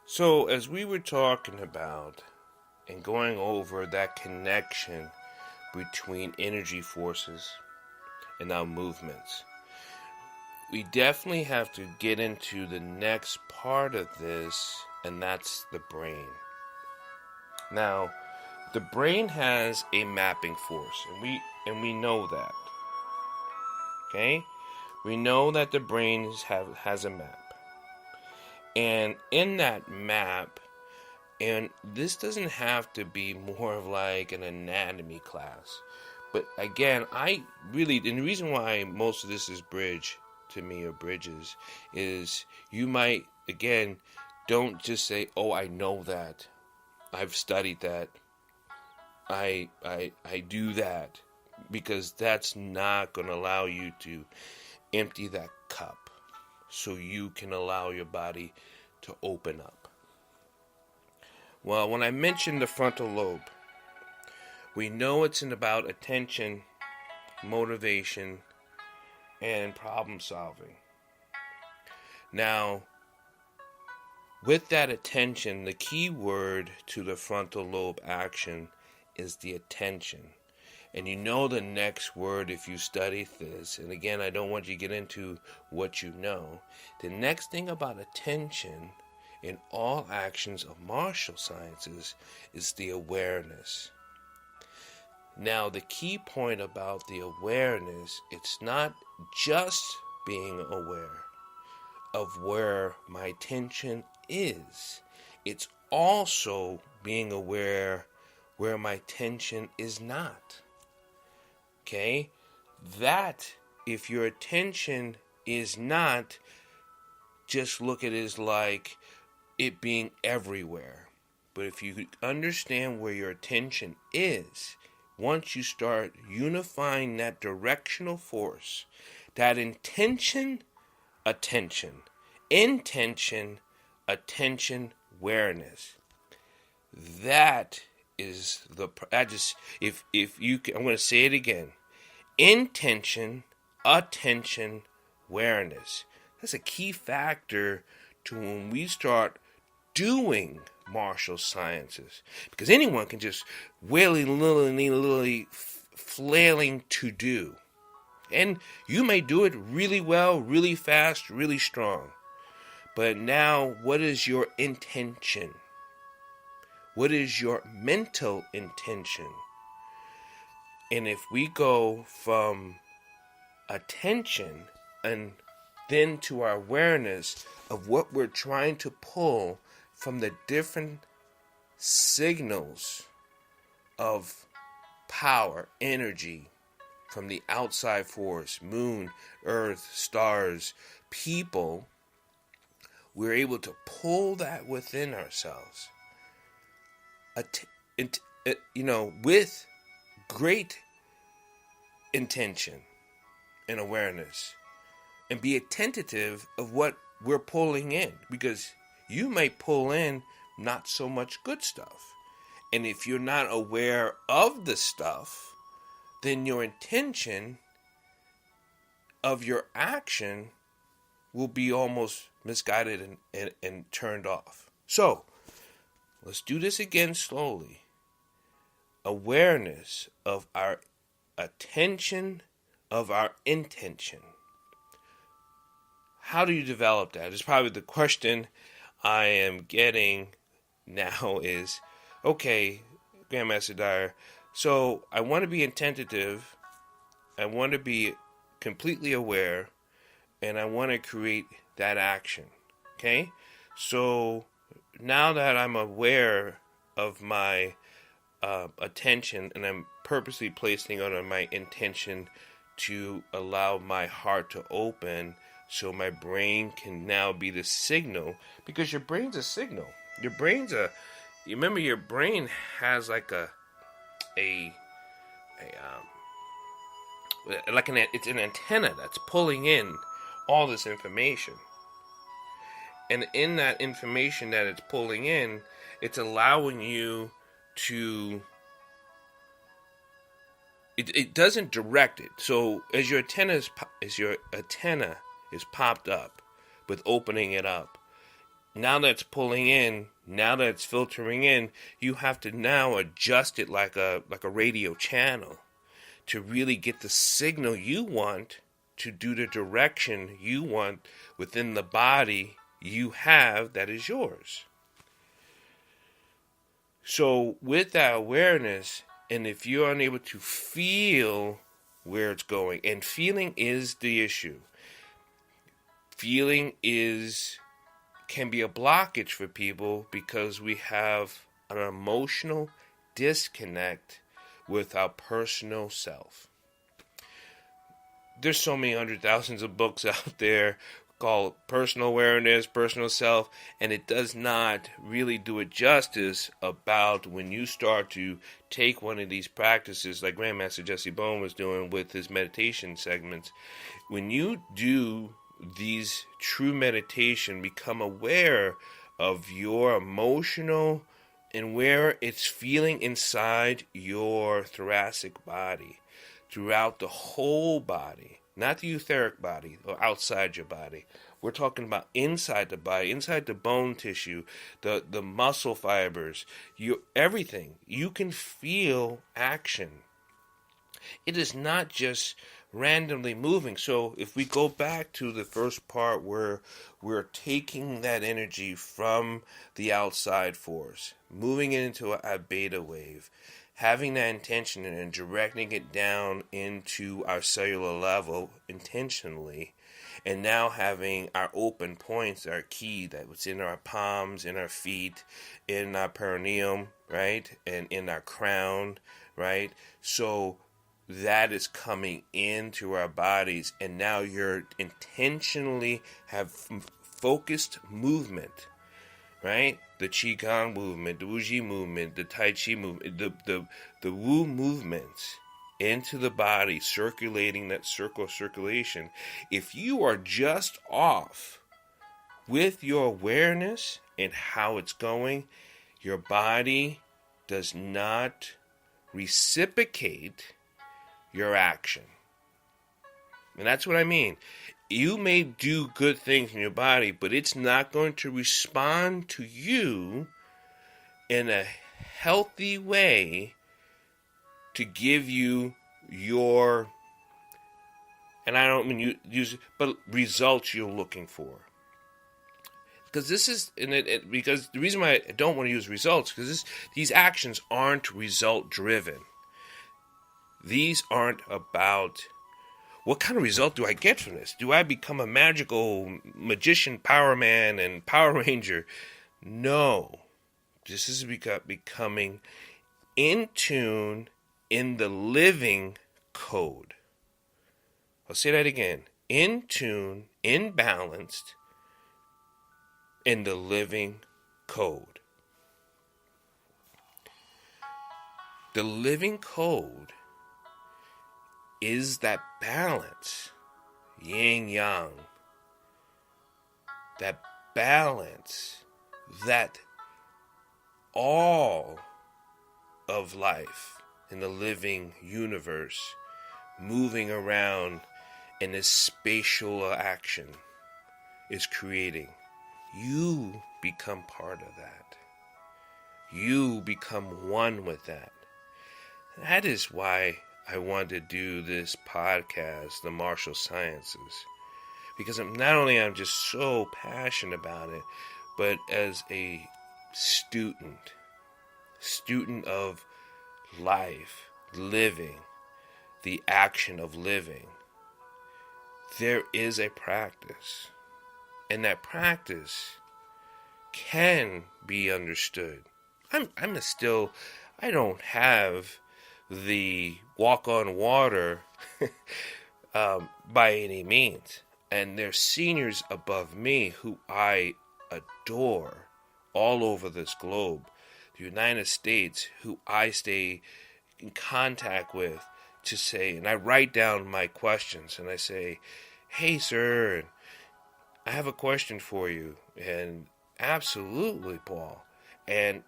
So, as we were talking about and going over that connection between energy forces and our movements, we definitely have to get into the next part of this, and that's the brain. Now, the brain has a mapping force, and we know that. Okay? We know that the brain has a map. And in that map, and this doesn't have to be more of like an anatomy class. But again, and the reason why most of this is bridge to me, or bridges, is you might, again, don't just say, oh, I know that. I've studied that. I do that. Because that's not going to allow you to empty that cup so you can allow your body to open up. Well, when I mentioned the frontal lobe, we know it's about attention, motivation, and problem solving. Now, with that attention, the key word to the frontal lobe action is the attention. And you know the next word if you study this, and again, I don't want you to get into what you know. The next thing about attention in all actions of martial sciences is the awareness. Now, the key point about the awareness, it's not just being aware of where my attention is. It's also being aware where my attention is not. Okay? That, if your attention is not, just look at it as like it being everywhere. But if you understand where your attention is, once you start unifying that directional force, that intention, attention, intention, attention, awareness, that is the, if you can, I'm going to say it again. Intention, attention, awareness. That's a key factor to when we start doing martial sciences. Because anyone can just willy-nilly flailing to do. And you may do it really well, really fast, really strong. But now, what is your intention? What is your mental intention? And if we go from attention and then to our awareness of what we're trying to pull from the different signals of power, energy, from the outside force, moon, earth, stars, people, we're able to pull that within ourselves. With great intention and awareness, and be attentive of what we're pulling in, because you may pull in not so much good stuff, and if you're not aware of the stuff, then your intention of your action will be almost misguided and turned off. So let's do this again slowly. Awareness of our attention, of our intention. How do you develop that? Is probably the question I am getting now is, okay, Grandmaster Dyer, so I want to be attentive, I want to be completely aware, and I want to create that action. Okay? So now that I'm aware of my attention, and I'm purposely placing it on my intention to allow my heart to open, so my brain can now be the signal, because your brain's a signal. You remember your brain has like it's an antenna that's pulling in all this information. And in that information that it's pulling in, it's allowing you to, it doesn't direct it. So as your antenna is popped up with opening it up, now that's pulling in, now that's filtering in, you have to now adjust it like a radio channel to really get the signal you want to do the direction you want within the body you have that is yours. So with that awareness, and if you're unable to feel where it's going, and feeling is the issue. Feeling can be a blockage for people because we have an emotional disconnect with our personal self. There's so many hundred thousands of books out there called personal awareness, personal self, and it does not really do it justice about when you start to take one of these practices like Grandmaster Jesse Bone was doing with his meditation segments. When you do these true meditation, become aware of your emotional and where it's feeling inside your thoracic body, throughout the whole body, not the etheric body or outside your body. We're talking about inside the body, inside the bone tissue, the muscle fibers, everything. You can feel action. It is not just randomly moving. So if we go back to the first part where we're taking that energy from the outside force, moving it into a beta wave, having that intention and directing it down into our cellular level intentionally, and now having our open points, our key that was in our palms, in our feet, in our perineum, right, and in our crown, right? So that is coming into our bodies, and now you're intentionally have focused movement, right? The Qigong movement, the Wuji movement, the Tai Chi movement, the Wu movements into the body, circulating that circle of circulation. If you are just off with your awareness and how it's going, your body does not reciprocate your action. And that's what I mean. You may do good things in your body, but it's not going to respond to you in a healthy way to give you your, and I don't mean you use, but results you're looking for. Because this is, because the reason why I don't want to use results, because these actions aren't result driven. These aren't about, what kind of result do I get from this? Do I become a magical magician, Power Man, and Power Ranger? No. This is becoming in tune in the living code. I'll say that again. In tune, in balanced, in the living code. The living code is that balance, yin yang, that balance that all of life in the living universe moving around in this spatial action is creating. You become part of that. You become one with that. That is why I wanted to do this podcast, The Martial Sciences, because not only I'm just so passionate about it, but as a student of life, living, the action of living, there is a practice, and that practice can be understood. I don't have the walk on water by any means. And there's seniors above me who I adore all over this globe. The United States, who I stay in contact with to say, and I write down my questions and I say, hey sir, I have a question for you. And absolutely, Paul. And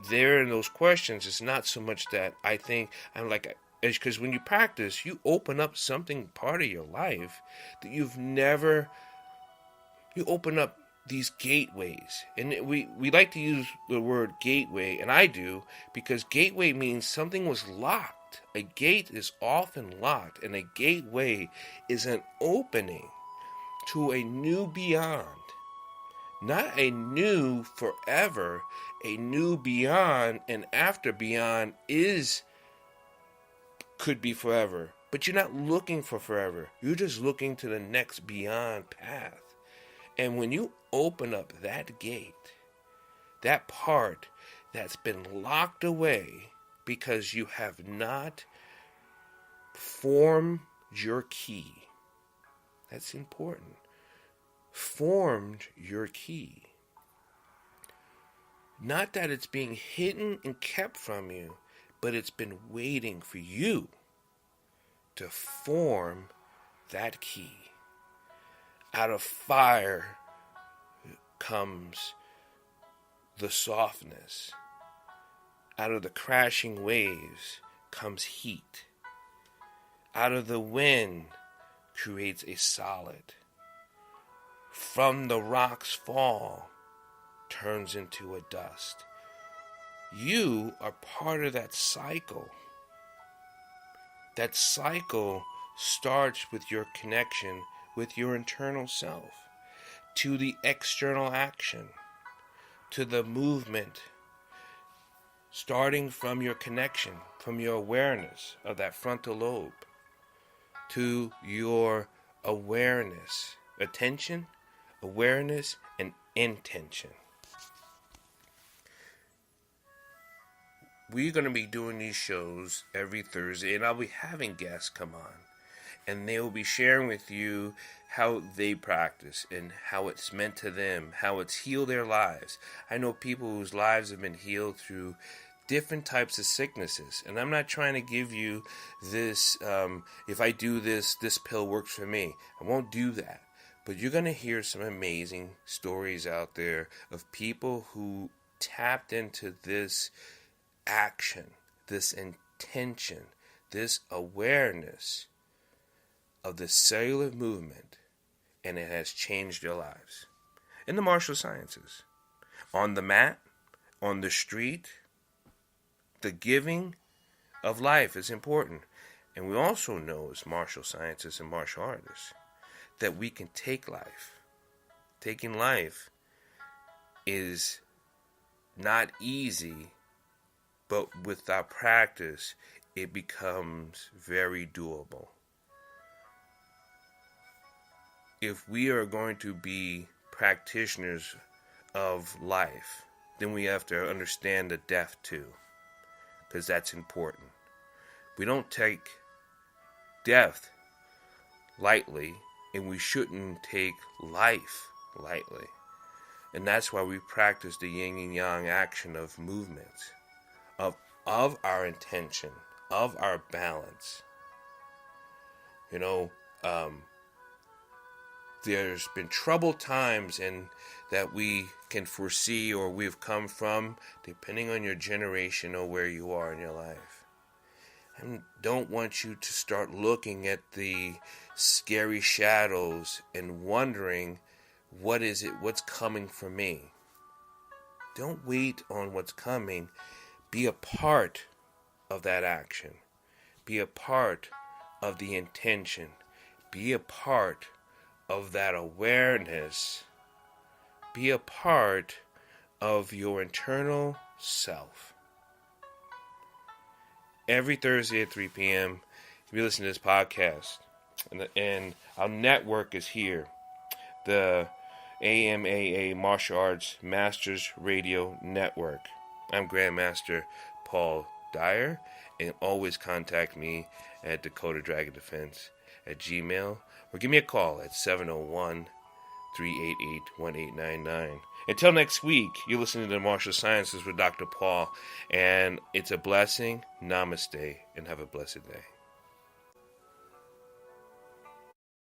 there in those questions, it's not so much that I think I'm like, because when you practice, you open up something part of your life that you open up these gateways. And we like to use the word gateway, and I do, because gateway means something was locked. A gate is often locked, and a gateway is an opening to a new beyond. Not a new forever, a new beyond, and after beyond could be forever. But you're not looking for forever. You're just looking to the next beyond path. And when you open up that gate, that part that's been locked away because you have not formed your key. That's important. Formed your key. Not that it's being hidden and kept from you, but it's been waiting for you to form that key. Out of fire comes the softness. Out of the crashing waves comes heat. Out of the wind creates a solid. From the rock's fall turns into a dust. You are part of that cycle. That cycle starts with your connection with your internal self, to the external action, to the movement, starting from your connection, from your awareness of that frontal lobe, to your awareness, attention, awareness, and intention. We're going to be doing these shows every Thursday, and I'll be having guests come on. And they will be sharing with you how they practice and how it's meant to them, how it's healed their lives. I know people whose lives have been healed through different types of sicknesses. And I'm not trying to give you this, if I do this, this pill works for me. I won't do that. But you're going to hear some amazing stories out there of people who tapped into this action, this intention, this awareness of the cellular movement, and it has changed their lives. In the martial sciences, on the mat, on the street, the giving of life is important. And we also know as martial scientists and martial artists that we can take life. Taking life is not easy, but with our practice, it becomes very doable. If we are going to be practitioners of life, then we have to understand the death too, because that's important. We don't take death lightly, and we shouldn't take life lightly. And that's why we practice the yin and yang action of movements, of our intention, of our balance. You know, there's been troubled times and that we can foresee or we've come from, depending on your generation or where you are in your life. I don't want you to start looking at the scary shadows and wondering, what's coming for me? Don't wait on what's coming. Be a part of that action. Be a part of the intention. Be a part of that awareness. Be a part of your internal self. Every Thursday at 3 p.m., you listen to this podcast. And our network is here. The AMAA Martial Arts Masters Radio Network. I'm Grandmaster Paul Dyer. And always contact me at DakotaDragonDefense@gmail.com. Or give me a call at 701-388-1899. Until next week, you're listening to the Martial Sciences with Dr. Paul. And it's a blessing. Namaste. And have a blessed day.